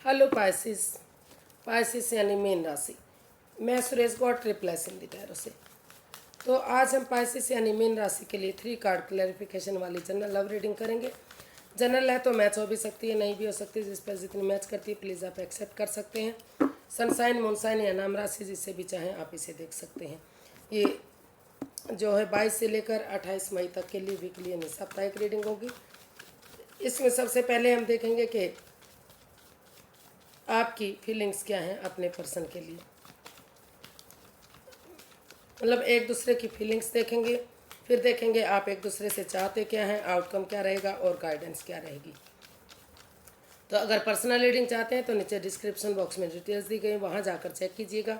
Hello Pisces. Pisces यानी मीन राशि। मैं Suresh Gaur replace in the tarot से। तो आज हम पाइसिस यानी मीन राशि के लिए 3 कार्ड क्लैरिफिकेशन वाली जनरल लव रीडिंग करेंगे। जनरल है तो मैच हो भी सकती है, नहीं भी हो सकती। जिस पर जितनी मैच करती है प्लीज़ आप एक्सेप्ट कर सकते हैं। सनसाइन मूनसाइन या नाम राशि जिससे भी चाहें आप इसे देख सकते हैं। ये जो है 22 से लेकर 28 मई तक के लिए वीकली यानी साप्ताहिक रीडिंग होगी। इसमें सबसे पहले हम देखेंगे कि आपकी फीलिंग्स क्या हैं अपने पर्सन के लिए। मतलब एक दूसरे की फीलिंग्स देखेंगे, फिर देखेंगे आप एक दूसरे से चाहते क्या हैं, आउटकम क्या रहेगा और गाइडेंस क्या रहेगी। तो अगर पर्सनल रीडिंग चाहते हैं तो नीचे डिस्क्रिप्शन बॉक्स में डिटेल्स दी गई, वहाँ जाकर चेक कीजिएगा।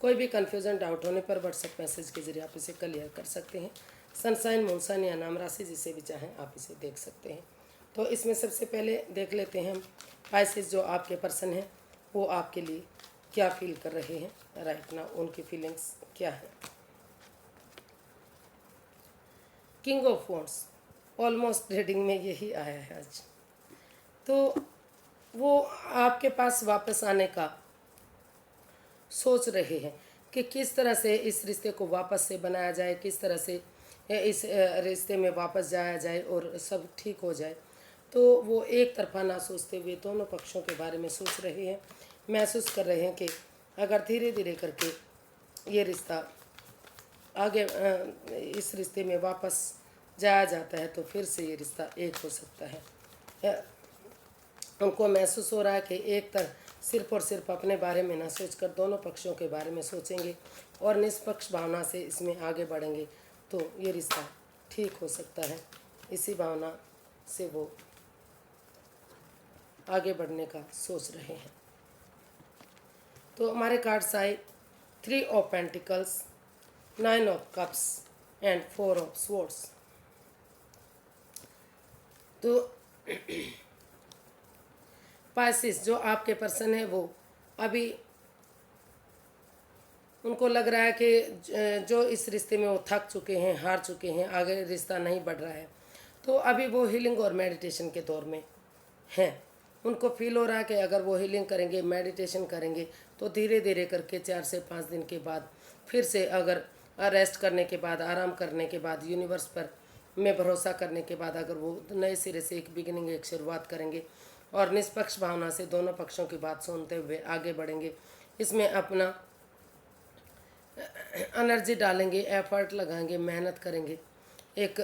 कोई भी कन्फ्यूजन डाउट होने पर व्हाट्सएप मैसेज के जरिए आप इसे क्लियर कर सकते हैं। सनसाइन मूनसाइन या नाम राशि जिसे भी चाहें आप इसे देख सकते हैं। तो इसमें सबसे पहले देख लेते हैं हम पाइसेस जो आपके पर्सन हैं वो आपके लिए क्या फील कर रहे हैं राइट नाउ, उनकी फीलिंग्स क्या है। King of wands almost reading में यही आया है आज। तो वो आपके पास वापस आने का सोच रहे हैं कि किस तरह से इस रिश्ते को वापस से बनाया जाए, किस तरह से इस रिश्ते में वापस जाया जाए और सब ठीक हो जाए। तो वो एक तरफा ना सोचते हुए दोनों पक्षों के बारे में सोच रहे हैं, महसूस कर रहे हैं कि अगर धीरे धीरे करके ये रिश्ता आगे इस रिश्ते में वापस जाया जाता है तो फिर से ये रिश्ता एक हो सकता है। उनको महसूस हो रहा है कि एक तरह सिर्फ और सिर्फ अपने बारे में ना सोचकर दोनों पक्षों के बारे में सोचेंगे और निष्पक्ष भावना से इसमें आगे बढ़ेंगे तो ये रिश्ता ठीक हो सकता है। इसी भावना से वो आगे बढ़ने का सोच रहे हैं। तो हमारे कार्ड्स आए 3 of pentacles, 9 of cups and 4 of swords. तो पाइसेस जो आपके पर्सन है वो अभी उनको लग रहा है कि जो इस रिश्ते में वो थक चुके हैं, हार चुके हैं, आगे रिश्ता नहीं बढ़ रहा है। तो अभी वो हीलिंग और मेडिटेशन के दौर में हैं। उनको फील हो रहा है कि अगर वो हीलिंग करेंगे, मेडिटेशन करेंगे तो धीरे धीरे करके 4 से 5 दिन के बाद फिर से अगर रेस्ट करने के बाद, आराम करने के बाद, यूनिवर्स पर में भरोसा करने के बाद अगर वो नए सिरे से एक बिगिनिंग, एक शुरुआत करेंगे और निष्पक्ष भावना से दोनों पक्षों की बात सुनते हुए आगे बढ़ेंगे, इसमें अपना एनर्जी डालेंगे, एफर्ट लगाएंगे, मेहनत करेंगे, एक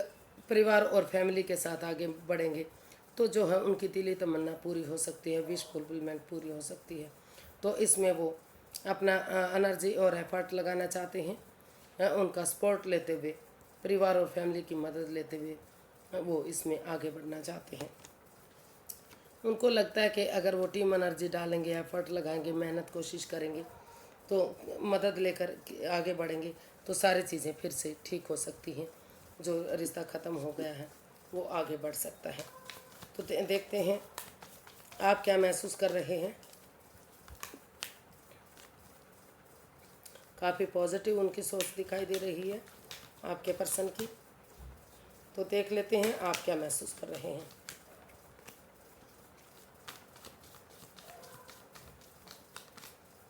परिवार और फैमिली के साथ आगे बढ़ेंगे तो जो है उनकी दिली तमन्ना पूरी हो सकती है, विश फुलफिलमेंट पूरी हो सकती है। तो इसमें वो अपना एनर्जी और एफर्ट लगाना चाहते हैं, उनका सपोर्ट लेते हुए, परिवार और फैमिली की मदद लेते हुए वो इसमें आगे बढ़ना चाहते हैं। उनको लगता है कि अगर वो टीम एनर्जी डालेंगे, एफर्ट लगाएंगे, मेहनत कोशिश करेंगे तो मदद लेकर आगे बढ़ेंगे तो सारी चीज़ें फिर से ठीक हो सकती हैं। जो रिश्ता ख़त्म हो गया है वो आगे बढ़ सकता है। तो देखते हैं आप क्या महसूस कर रहे हैं। काफ़ी पॉजिटिव उनकी सोच दिखाई दे रही है आपके पर्सन की। तो देख लेते हैं आप क्या महसूस कर रहे हैं।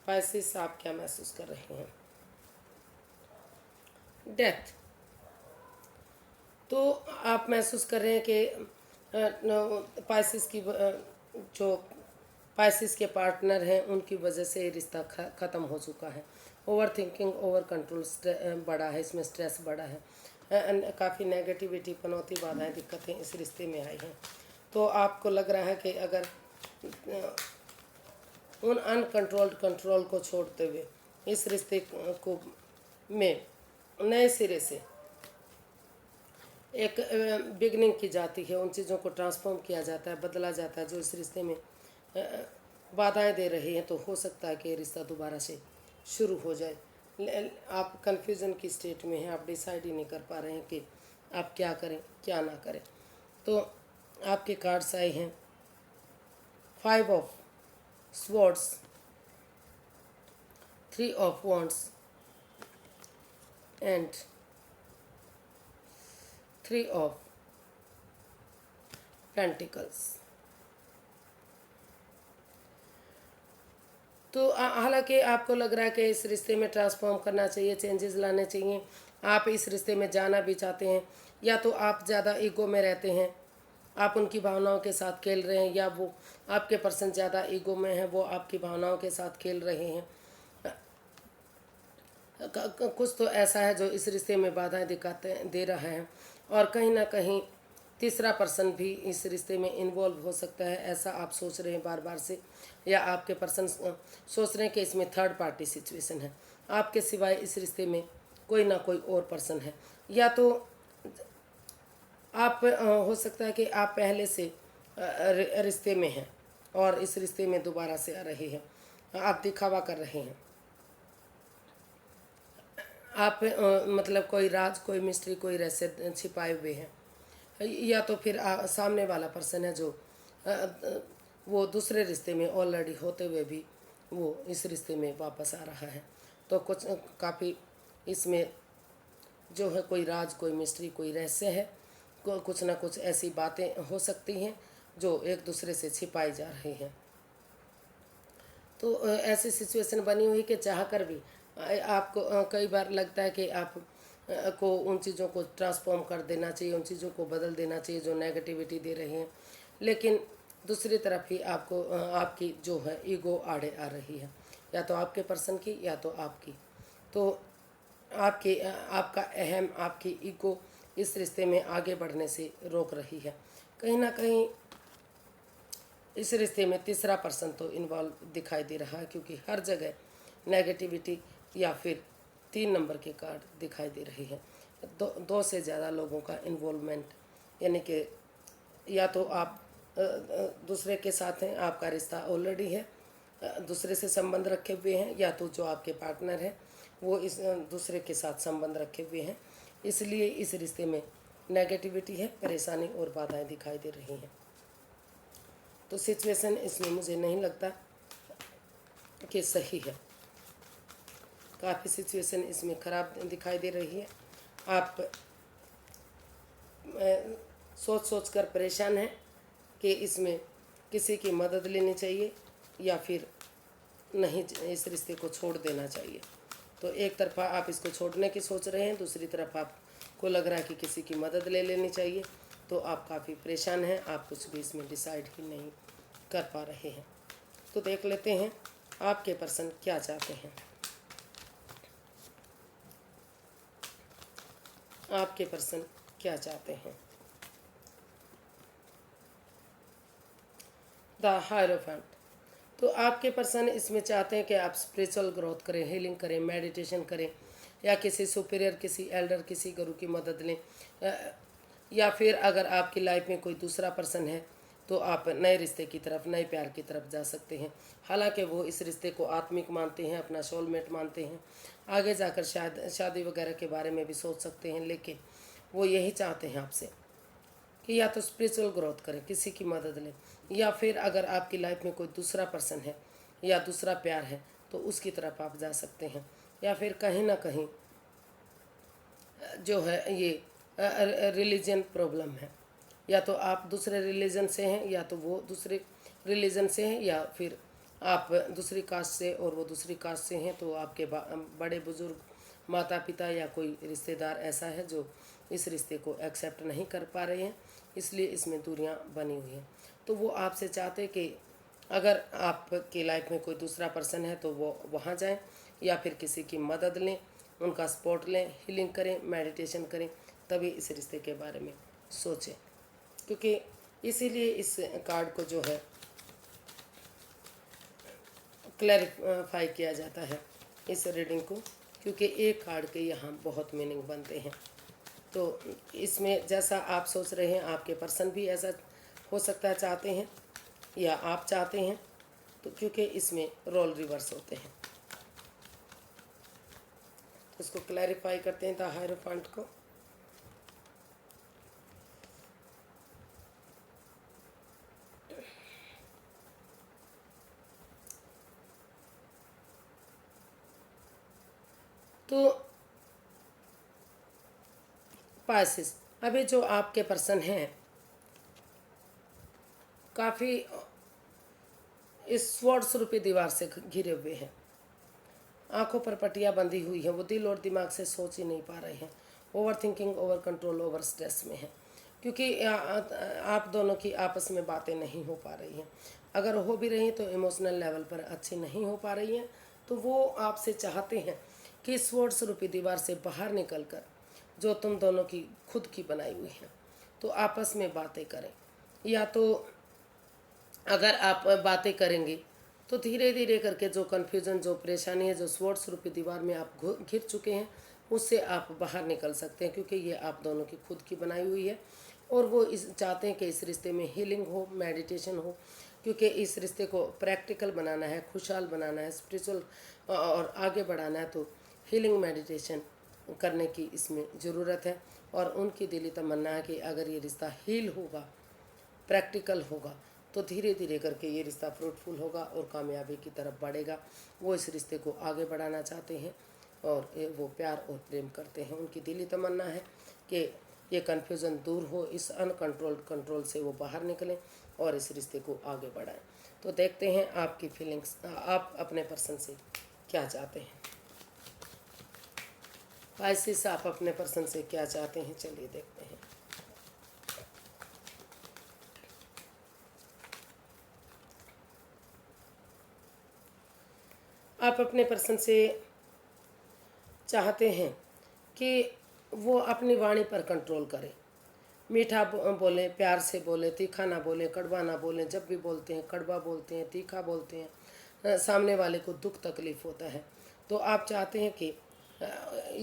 पाइसेस आप क्या महसूस कर रहे हैं। डेथ। तो आप महसूस कर रहे हैं कि पाइसेस की जो पाइसेस के पार्टनर हैं उनकी वजह से रिश्ता ख़त्म हो चुका है। ओवर थिंकिंग, ओवर कंट्रोल बढ़ा है, इसमें स्ट्रेस बढ़ा है, काफ़ी नेगेटिविटी, पनौती, बाधाएं, दिक्कतें इस रिश्ते में आई हैं। तो आपको लग रहा है कि अगर उन अनकंट्रोल्ड कंट्रोल को छोड़ते हुए इस रिश्ते को में नए सिरे से एक बिगनिंग की जाती है, उन चीज़ों को ट्रांसफॉर्म किया जाता है, बदला जाता है जो इस रिश्ते में बाधाएं दे रही हैं। तो हो सकता है कि ये रिश्ता दोबारा से शुरू हो जाए। आप कन्फ्यूज़न की स्टेट में हैं, आप डिसाइड ही नहीं कर पा रहे हैं कि आप क्या करें क्या ना करें। तो आपके कार्ड्स आए हैं 5 of swords, 3 of wands and 3 of pentacles. तो हालांकि आपको लग रहा है कि इस रिश्ते में ट्रांसफॉर्म करना चाहिए, चेंजेस लाने चाहिए, आप इस रिश्ते में जाना भी चाहते हैं, या तो आप ज़्यादा ईगो में रहते हैं, आप उनकी भावनाओं के साथ खेल रहे हैं, या वो आपके पर्सन ज़्यादा ईगो में है, वो आपकी भावनाओं के साथ खेल रहे हैं। कुछ तो ऐसा है जो इस रिश्ते में बाधाएं दिखाते दे रहा है, और कहीं ना कहीं तीसरा पर्सन भी इस रिश्ते में इन्वॉल्व हो सकता है, ऐसा आप सोच रहे हैं बार बार से, या आपके पर्सन सोच रहे हैं कि इसमें थर्ड पार्टी सिचुएशन है, आपके सिवाय इस रिश्ते में कोई ना कोई और पर्सन है, या तो आप हो सकता है कि आप पहले से रिश्ते में हैं और इस रिश्ते में दोबारा से आ रहे हैं, आप दिखावा कर रहे हैं, आप मतलब कोई राज, कोई मिस्ट्री, कोई रहस्य छिपाए हुए हैं, या तो फिर सामने वाला पर्सन है जो वो दूसरे रिश्ते में ऑलरेडी होते हुए भी वो इस रिश्ते में वापस आ रहा है। तो कुछ काफ़ी इसमें जो है कोई राज, कोई मिस्ट्री, कोई रहस्य है, कुछ ना कुछ ऐसी बातें हो सकती हैं जो एक दूसरे से छिपाई जा रही हैं। तो ऐसी सिचुएशन बनी हुई कि चाह कर भी आपको कई बार लगता है कि आप को उन चीज़ों को ट्रांसफॉर्म कर देना चाहिए, उन चीज़ों को बदल देना चाहिए जो नेगेटिविटी दे रही हैं, लेकिन दूसरी तरफ ही आपको आपकी जो है ईगो आड़े आ रही है, या तो आपके पर्सन की या तो आपकी। तो आपकी आपका अहम, आपकी ईगो इस रिश्ते में आगे बढ़ने से रोक रही है। कहीं ना कहीं इस रिश्ते में तीसरा पर्सन तो इन्वॉल्व दिखाई दे रहा है, क्योंकि हर जगह नेगेटिविटी या फिर 3 नंबर के कार्ड दिखाई दे रही है। दो से ज़्यादा लोगों का इन्वॉल्वमेंट, यानी कि या तो आप दूसरे के साथ हैं, आपका रिश्ता ऑलरेडी है, दूसरे से संबंध रखे हुए हैं, या तो जो आपके पार्टनर हैं वो इस दूसरे के साथ संबंध रखे हुए हैं, इसलिए इस रिश्ते में नेगेटिविटी है, परेशानी और बाधाएं दिखाई दे रही हैं। तो सिचुएशन इसमें मुझे नहीं लगता कि सही है, काफ़ी सिचुएशन इसमें ख़राब दिखाई दे रही है। आप सोच सोच कर परेशान हैं कि इसमें किसी की मदद लेनी चाहिए या फिर नहीं, इस रिश्ते को छोड़ देना चाहिए। तो एक तरफा आप इसको छोड़ने की सोच रहे हैं, दूसरी तरफ आपको लग रहा है कि किसी की मदद ले लेनी चाहिए। तो आप काफ़ी परेशान हैं, आप कुछ भी इसमें डिसाइड ही नहीं कर पा रहे हैं। तो देख लेते हैं आपके पर्सन क्या चाहते हैं। आपके पर्सन क्या चाहते हैं। The hierophant. तो आपके पर्सन इसमें चाहते हैं कि आप स्पिरिचुअल ग्रोथ करें, हीलिंग करें, मेडिटेशन करें, या किसी सुपीरियर, किसी एल्डर, किसी गुरु की मदद लें, या फिर अगर आपकी लाइफ में कोई दूसरा पर्सन है तो आप नए रिश्ते की तरफ, नए प्यार की तरफ जा सकते हैं। हालांकि वो इस रिश्ते को आत्मिक मानते हैं, अपना सोलमेट मानते हैं, आगे जाकर शायद शादी वगैरह के बारे में भी सोच सकते हैं, लेकिन वो यही चाहते हैं आपसे कि या तो स्पिरिचुअल ग्रोथ करें, किसी की मदद लें, या फिर अगर आपकी लाइफ में कोई दूसरा पर्सन है या दूसरा प्यार है तो उसकी तरफ आप जा सकते हैं, या फिर कहीं ना कहीं जो है ये रिलीजन प्रॉब्लम है, या तो आप दूसरे रिलीजन से हैं या तो वो दूसरे रिलीजन से हैं, या फिर आप दूसरी कास्ट से और वो दूसरी कास्ट से हैं, तो आपके बड़े बुजुर्ग, माता पिता या कोई रिश्तेदार ऐसा है जो इस रिश्ते को एक्सेप्ट नहीं कर पा रहे हैं, इसलिए इसमें दूरियां बनी हुई हैं। तो वो आपसे चाहते कि अगर आपकी लाइफ में कोई दूसरा पर्सन है तो वो वहाँ जाएं, या फिर किसी की मदद लें, उनका सपोर्ट लें, हीलिंग करें, मेडिटेशन करें, तभी इस रिश्ते के बारे में सोचें। क्योंकि इसीलिए इस कार्ड को जो है क्लैरिफाई किया जाता है इस रीडिंग को, क्योंकि एक कार्ड के यहाँ बहुत मीनिंग बनते हैं। तो इसमें जैसा आप सोच रहे हैं, आपके पर्सन भी ऐसा हो सकता है चाहते हैं, या आप चाहते हैं, तो क्योंकि इसमें रोल रिवर्स होते हैं। तो इसको क्लैरिफाई करते हैं द हायरोफेंट को। तो पाइसेस, अभी जो आपके पर्सन हैं काफ़ी इस स्वॉर्ड्स रूपी दीवार से घिरे हुए हैं। आंखों पर पट्टियाँ बंधी हुई हैं, वो दिल और दिमाग से सोच ही नहीं पा रहे हैं। Over thinking, over control, over stress में है, क्योंकि आप दोनों की आपस में बातें नहीं हो पा रही हैं। अगर हो भी रही हैं तो इमोशनल लेवल पर अच्छी नहीं हो पा रही हैं। तो वो आपसे चाहते हैं कि स्वॉर्ड्स रूपी दीवार से बाहर निकलकर जो तुम दोनों की खुद की बनाई हुई है तो आपस में बातें करें। या तो अगर आप बातें करेंगे तो धीरे धीरे करके जो कन्फ्यूज़न, जो परेशानी है, जो स्वॉर्ड्स रूपी दीवार में आप घिर चुके हैं, उससे आप बाहर निकल सकते हैं, क्योंकि ये आप दोनों की खुद की बनाई हुई है। और वो इस चाहते हैं कि इस रिश्ते में हीलिंग हो, मेडिटेशन हो, क्योंकि इस रिश्ते को प्रैक्टिकल बनाना है, खुशहाल बनाना है, स्पिरिचुअल और आगे बढ़ाना है। तो हीलिंग मेडिटेशन करने की इसमें ज़रूरत है। और उनकी दिली तमन्ना है कि अगर ये रिश्ता हील होगा, प्रैक्टिकल होगा, तो धीरे धीरे करके ये रिश्ता फ्रूटफुल होगा और कामयाबी की तरफ बढ़ेगा। वो इस रिश्ते को आगे बढ़ाना चाहते हैं और वो प्यार और प्रेम करते हैं। उनकी दिली तमन्ना है कि ये कन्फ्यूज़न दूर हो, इस अनकंट्रोल्ड कंट्रोल से वो बाहर निकलें और इस रिश्ते को आगे बढ़ाएं। तो देखते हैं आपकी फीलिंग्स, आप अपने पर्सन से क्या चाहते हैं। पाइसेस, आप अपने पर्सन से क्या चाहते हैं, चलिए देखते हैं। आप अपने पर्सन से चाहते हैं कि वो अपनी वाणी पर कंट्रोल करें। मीठा बोलें, प्यार से बोलें, तीखा ना बोलें, कड़वा ना बोलें। जब भी बोलते हैं कड़वा बोलते हैं, तीखा बोलते हैं, सामने वाले को दुख तकलीफ़ होता है। तो आप चाहते हैं कि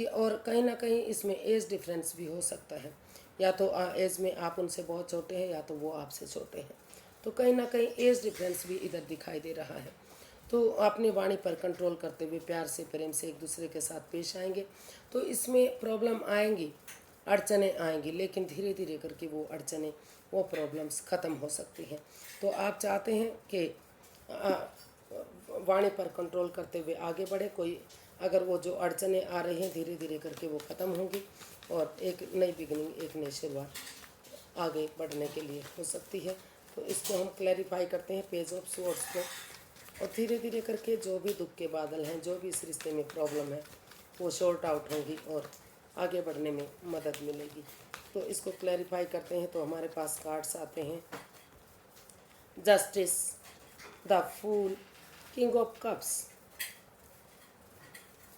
और कहीं ना कहीं इसमें एज डिफरेंस भी हो सकता है। या तो एज में आप उनसे बहुत छोटे हैं या तो वो आपसे छोटे हैं। तो कहीं ना कहीं एज डिफरेंस भी इधर दिखाई दे रहा है। तो अपनी वाणी पर कंट्रोल करते हुए प्यार से, प्रेम से एक दूसरे के साथ पेश आएंगे। तो इसमें प्रॉब्लम आएंगी, अड़चने आएंगी, लेकिन धीरे धीरे करके वो अड़चने, वो प्रॉब्लम्स ख़त्म हो सकती हैं। तो आप चाहते हैं कि वाणी पर कंट्रोल करते हुए आगे बढ़े। कोई अगर वो जो अड़चने आ रही हैं धीरे धीरे करके वो ख़त्म होंगी और एक नई बिगनिंग, एक नई शुरुआत आगे बढ़ने के लिए हो सकती है। तो इसको हम क्लैरिफाई करते हैं पेज ऑफ स्वॉर्ड्स को। और धीरे धीरे करके जो भी दुख के बादल हैं, जो भी इस रिश्ते में प्रॉब्लम है, वो शॉर्ट आउट होंगी और आगे बढ़ने में मदद मिलेगी। तो इसको क्लैरिफाई करते हैं। तो हमारे पास कार्ड्स आते हैं, justice, the fool, king of cups.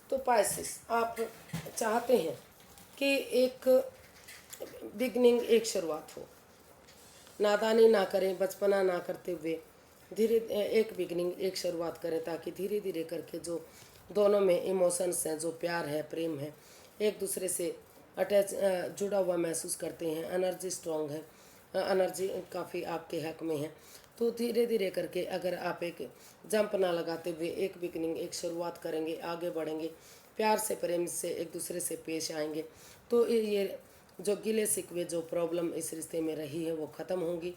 तो पाइसेस, आप चाहते हैं कि एक बिगनिंग, एक शुरुआत हो। नादानी ना करें, बचपना ना करते हुए धीरे एक बिगनिंग, एक शुरुआत करें, ताकि धीरे धीरे करके जो दोनों में इमोशंस हैं, जो प्यार है, प्रेम है, एक दूसरे से अटैच, जुड़ा हुआ महसूस करते हैं। एनर्जी स्ट्रॉन्ग है, एनर्जी काफ़ी आपके हक में है। तो धीरे धीरे करके अगर आप एक जंप ना लगाते हुए एक बिगनिंग, एक शुरुआत करेंगे, आगे बढ़ेंगे, प्यार से, प्रेम से एक दूसरे से पेश आएंगे, तो ये जो गिले शिकवे, जो प्रॉब्लम इस रिश्ते में रही है, वो ख़त्म होंगी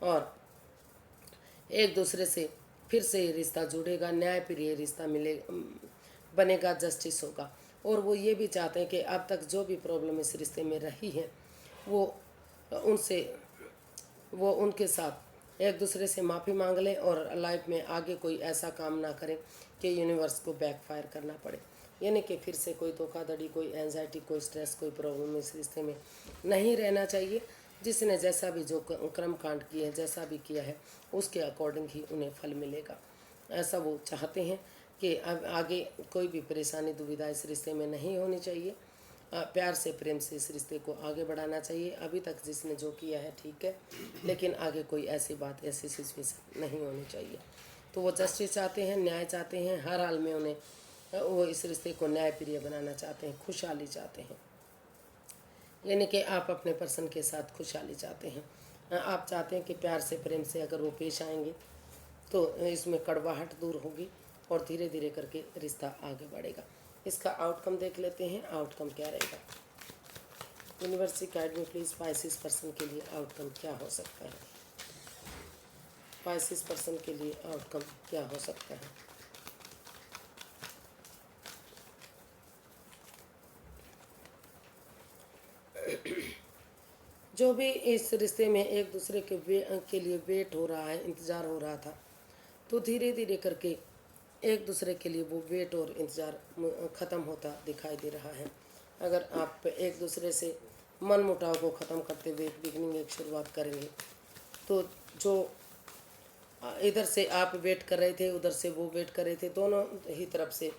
और एक दूसरे से फिर से ये रिश्ता जुड़ेगा, न्यायप्रिय रिश्ता बनेगा, जस्टिस होगा। और वो ये भी चाहते हैं कि अब तक जो भी प्रॉब्लम इस रिश्ते में रही है वो उनसे, वो उनके साथ एक दूसरे से माफ़ी मांग लें और लाइफ में आगे कोई ऐसा काम ना करें कि यूनिवर्स को बैकफायर करना पड़े। यानी कि फिर से कोई धोखाधड़ी, कोई एंजाइटी, कोई स्ट्रेस, कोई प्रॉब्लम इस रिश्ते में नहीं रहना चाहिए। जिसने जैसा भी जो कर्म कांड किए हैं, जैसा भी किया है, उसके अकॉर्डिंग ही उन्हें फल मिलेगा। ऐसा वो चाहते हैं कि अब आगे कोई भी परेशानी, दुविधा इस रिश्ते में नहीं होनी चाहिए। प्यार से, प्रेम से इस रिश्ते को आगे बढ़ाना चाहिए। अभी तक जिसने जो किया है ठीक है, लेकिन आगे कोई ऐसी बात, ऐसी सिचुएशन नहीं होनी चाहिए। तो वो जस्टिस चाहते हैं, न्याय चाहते हैं। हर हाल में उन्हें वो इस रिश्ते को न्यायप्रिय बनाना चाहते हैं, खुशहाली चाहते हैं। यानी कि आप अपने पर्सन के साथ खुशहाली चाहते हैं। आप चाहते हैं कि प्यार से, प्रेम से अगर वो पेश आएंगे तो इसमें कड़वाहट दूर होगी और धीरे धीरे करके रिश्ता आगे बढ़ेगा। इसका आउटकम देख लेते हैं, आउटकम क्या रहेगा। यूनिवर्सिटी गाइड में प्लीज़ पाइसिस पर्सन के लिए आउटकम क्या हो सकता है। पाइसिस पर्सन के लिए आउटकम क्या हो सकता है। जो भी इस रिश्ते में एक दूसरे के लिए वेट हो रहा है, इंतज़ार हो रहा था, तो धीरे धीरे करके एक दूसरे के लिए वो वेट और इंतज़ार ख़त्म होता दिखाई दे रहा है। अगर आप एक दूसरे से मन मुटाव को ख़त्म करते हुए एक बिगनिंग, एक शुरुआत करेंगे, तो जो इधर से आप वेट कर रहे थे, उधर से वो वेट कर रहे थे, दोनों ही तरफ से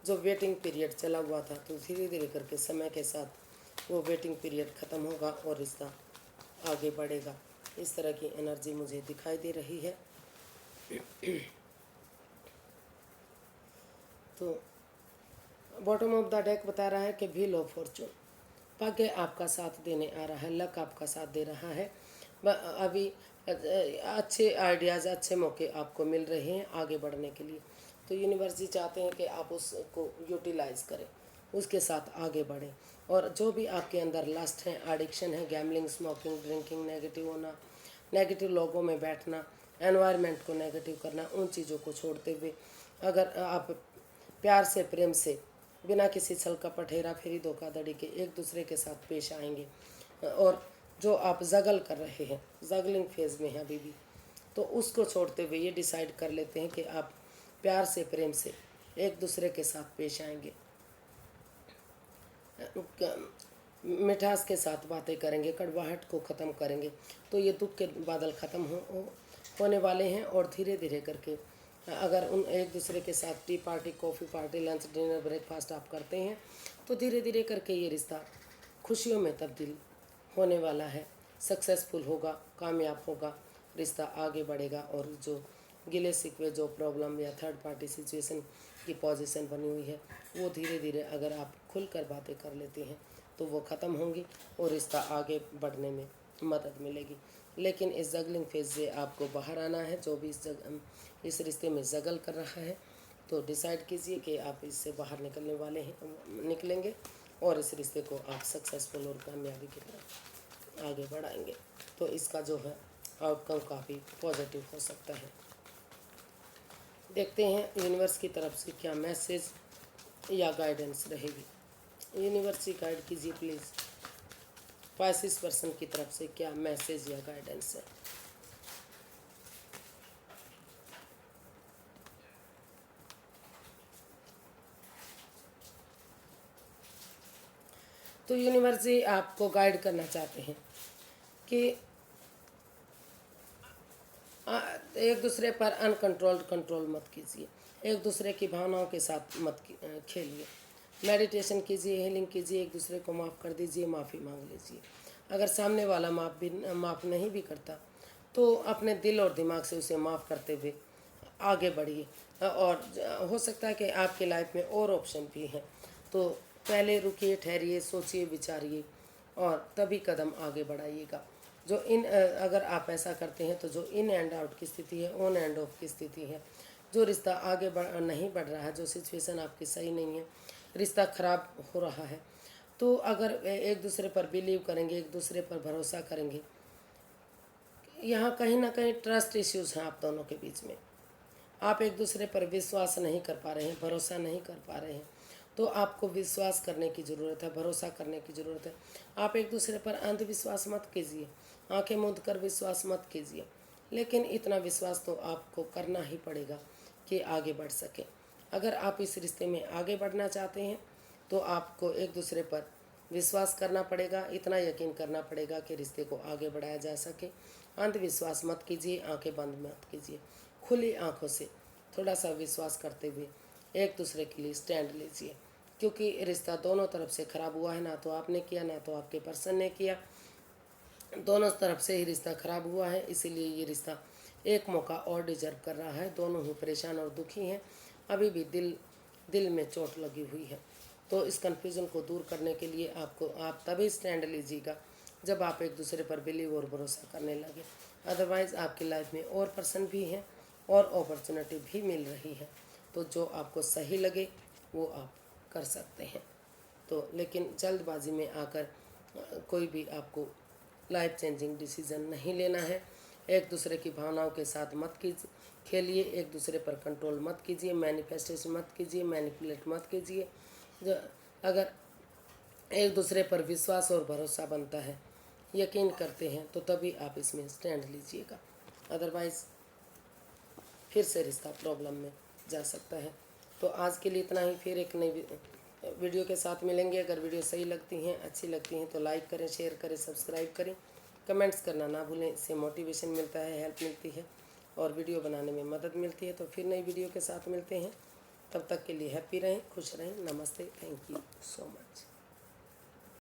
जो वेटिंग पीरियड चला हुआ था, तो धीरे धीरे करके समय के साथ वो वेटिंग पीरियड ख़त्म होगा और रिश्ता आगे बढ़ेगा। इस तरह की एनर्जी मुझे दिखाई दे रही है। तो बॉटम ऑफ द डेक बता रहा है कि व्हील ऑफ फॉर्चून, भाग्य आपका साथ देने आ रहा है, लक आपका साथ दे रहा है। अभी अच्छे आइडियाज़, अच्छे मौके आपको मिल रहे हैं आगे बढ़ने के लिए। तो यूनिवर्स जी चाहते हैं कि आप उसको यूटिलाइज़ करें, उसके साथ आगे बढ़ें। और जो भी आपके अंदर लस्ट है, एडिक्शन है, गैम्बलिंग, स्मोकिंग, ड्रिंकिंग, नेगेटिव होना, नेगेटिव लोगों में बैठना, एनवायरनमेंट को नेगेटिव करना, उन चीज़ों को छोड़ते हुए अगर आप प्यार से, प्रेम से, बिना किसी छल कपट, हेरा फेरी, धोखाधड़ी के एक दूसरे के साथ पेश आएंगे, और जो आप जगल कर रहे हैं, जगलिंग फेज में हैं अभी भी, तो उसको छोड़ते हुए ये डिसाइड कर लेते हैं कि आप प्यार से, प्रेम से एक दूसरे के साथ पेश आएंगे, मिठास के साथ बातें करेंगे, कड़वाहट को ख़त्म करेंगे। तो ये दुख के बादल ख़त्म होने वाले हैं। और धीरे धीरे करके अगर उन एक दूसरे के साथ T party, coffee party, lunch, dinner, breakfast आप करते हैं, तो धीरे धीरे करके ये रिश्ता खुशियों में तब्दील होने वाला है, सक्सेसफुल होगा, कामयाब होगा, रिश्ता आगे बढ़ेगा। और जो गिले शिकवे, जो प्रॉब्लम या थर्ड पार्टी सिचुएशन की पोजीशन बनी हुई है, वो धीरे धीरे अगर आप खुलकर बातें कर लेते हैं तो वो ख़त्म होंगी और रिश्ता आगे बढ़ने में मदद मिलेगी। लेकिन इस जगलिंग फेज से आपको बाहर आना है। जो भी इस रिश्ते में जगल कर रहा है, तो डिसाइड कीजिए कि आप इससे बाहर निकलने वाले हैं, निकलेंगे और इस रिश्ते को आप सक्सेसफुल और कामयाबी की तरफ आगे बढ़ाएंगे। तो इसका जो है आउटकम काफ़ी पॉजिटिव हो सकता है। देखते हैं यूनिवर्स की तरफ से क्या मैसेज या गाइडेंस रहेगी। यूनिवर्स ही गाइड कीजिए प्लीज़, पाइसिस पर्सन की तरफ से क्या मैसेज या गाइडेंस है। तो यूनिवर्स ही आपको गाइड करना चाहते हैं कि एक दूसरे पर अनकंट्रोल्ड कंट्रोल मत कीजिए, एक दूसरे की भावनाओं के साथ मत खेलिए। मेडिटेशन कीजिए, हीलिंग कीजिए, एक दूसरे को माफ़ कर दीजिए, माफ़ी मांग लीजिए। अगर सामने वाला माफ़ नहीं भी करता, तो अपने दिल और दिमाग से उसे माफ़ करते हुए आगे बढ़िए। और हो सकता है कि आपकी लाइफ में और ऑप्शन भी हैं, तो पहले रुकिए, ठहरिए, सोचिए, विचारिए और तभी कदम आगे बढ़ाइएगा। जो अगर आप ऐसा करते हैं तो जो इन एंड आउट की स्थिति है, ऑन एंड ऑफ की स्थिति है, जो रिश्ता आगे नहीं बढ़ रहा है, जो सिचुएशन आपकी सही नहीं है, रिश्ता ख़राब हो रहा है, तो अगर एक दूसरे पर बिलीव करेंगे, एक दूसरे पर भरोसा करेंगे, यहाँ कहीं ना कहीं ट्रस्ट इश्यूज़ हैं आप दोनों के बीच में। आप एक दूसरे पर विश्वास नहीं कर पा रहे हैं, भरोसा नहीं कर पा रहे हैं, तो आपको विश्वास करने की ज़रूरत है, भरोसा करने की ज़रूरत है। आप एक दूसरे पर अंधविश्वास मत कीजिए, आंखें मूंद कर विश्वास मत कीजिए, लेकिन इतना विश्वास तो आपको करना ही पड़ेगा कि आगे बढ़ सके। अगर आप इस रिश्ते में आगे बढ़ना चाहते हैं तो आपको एक दूसरे पर विश्वास करना पड़ेगा, इतना यकीन करना पड़ेगा कि रिश्ते को आगे बढ़ाया जा सके। अंधविश्वास मत कीजिए, आंखें बंद मत कीजिए, खुली आंखों से थोड़ा सा विश्वास करते हुए एक दूसरे के लिए स्टैंड लीजिए, क्योंकि रिश्ता दोनों तरफ से ख़राब हुआ है। ना तो आपने किया, ना तो आपके पर्सन ने किया, दोनों तरफ से ही रिश्ता ख़राब हुआ है। इसीलिए ये रिश्ता एक मौका और डिजर्व कर रहा है। दोनों ही परेशान और दुखी हैं, अभी भी दिल में चोट लगी हुई है। तो इस कन्फ्यूज़न को दूर करने के लिए आप तभी स्टैंड लीजिएगा जब आप एक दूसरे पर बिलीव और भरोसा करने लगे। अदरवाइज़ आपकी लाइफ में और पर्सन भी हैं और अपॉर्चुनिटी भी मिल रही है, तो जो आपको सही लगे वो आप कर सकते हैं। तो लेकिन जल्दबाजी में आकर कोई भी आपको लाइफ चेंजिंग डिसीज़न नहीं लेना है। एक दूसरे की भावनाओं के साथ मत खेलिए, एक दूसरे पर कंट्रोल मत कीजिए, मैनिफेस्टेशन मत कीजिए, मैनिपुलेट मत कीजिए। अगर एक दूसरे पर विश्वास और भरोसा बनता है, यकीन करते हैं, तो तभी आप इसमें स्टैंड लीजिएगा। अदरवाइज़ फिर से रिश्ता प्रॉब्लम में जा सकता है। तो आज के लिए इतना ही, फिर एक नई वीडियो के साथ मिलेंगे। अगर वीडियो सही लगती हैं, अच्छी लगती हैं तो लाइक करें, शेयर करें, सब्सक्राइब करें, कमेंट्स करना ना भूलें। इससे मोटिवेशन मिलता है, हेल्प मिलती है और वीडियो बनाने में मदद मिलती है। तो फिर नई वीडियो के साथ मिलते हैं, तब तक के लिए हैप्पी रहें, खुश रहें। नमस्ते, थैंक यू सो मच।